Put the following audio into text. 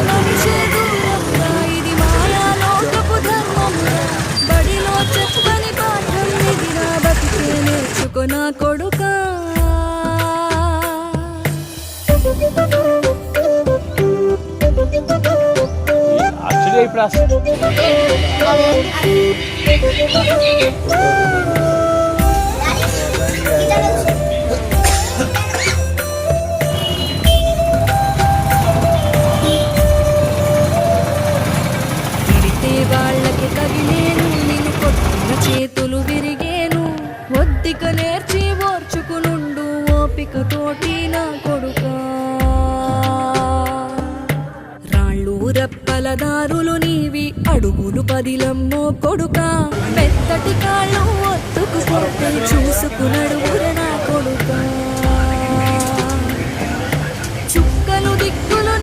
నడిచే దూరంగా ఇది మాయా లోకపు ధర్మంగా బడిలో చెప్పని పాఠం ఇది నా బతికే నేర్చుకో నా కొడుకా యాక్చువల్గా ఇప్పుడు వాళ్ళకి తగిలేను నిన్ను కొట్టిన చేతులు విరిగేను ఒద్దిక నేర్చి ఓర్చుకునుండు ఓపిక తోటి నా కొడుకా రాళ్ళు రప్పల దారులు నీవి అడుగులు పదిలమ్మో కొడుకా మెత్తటి కాళ్ళు ఒత్తుకు చూసుకునడు నా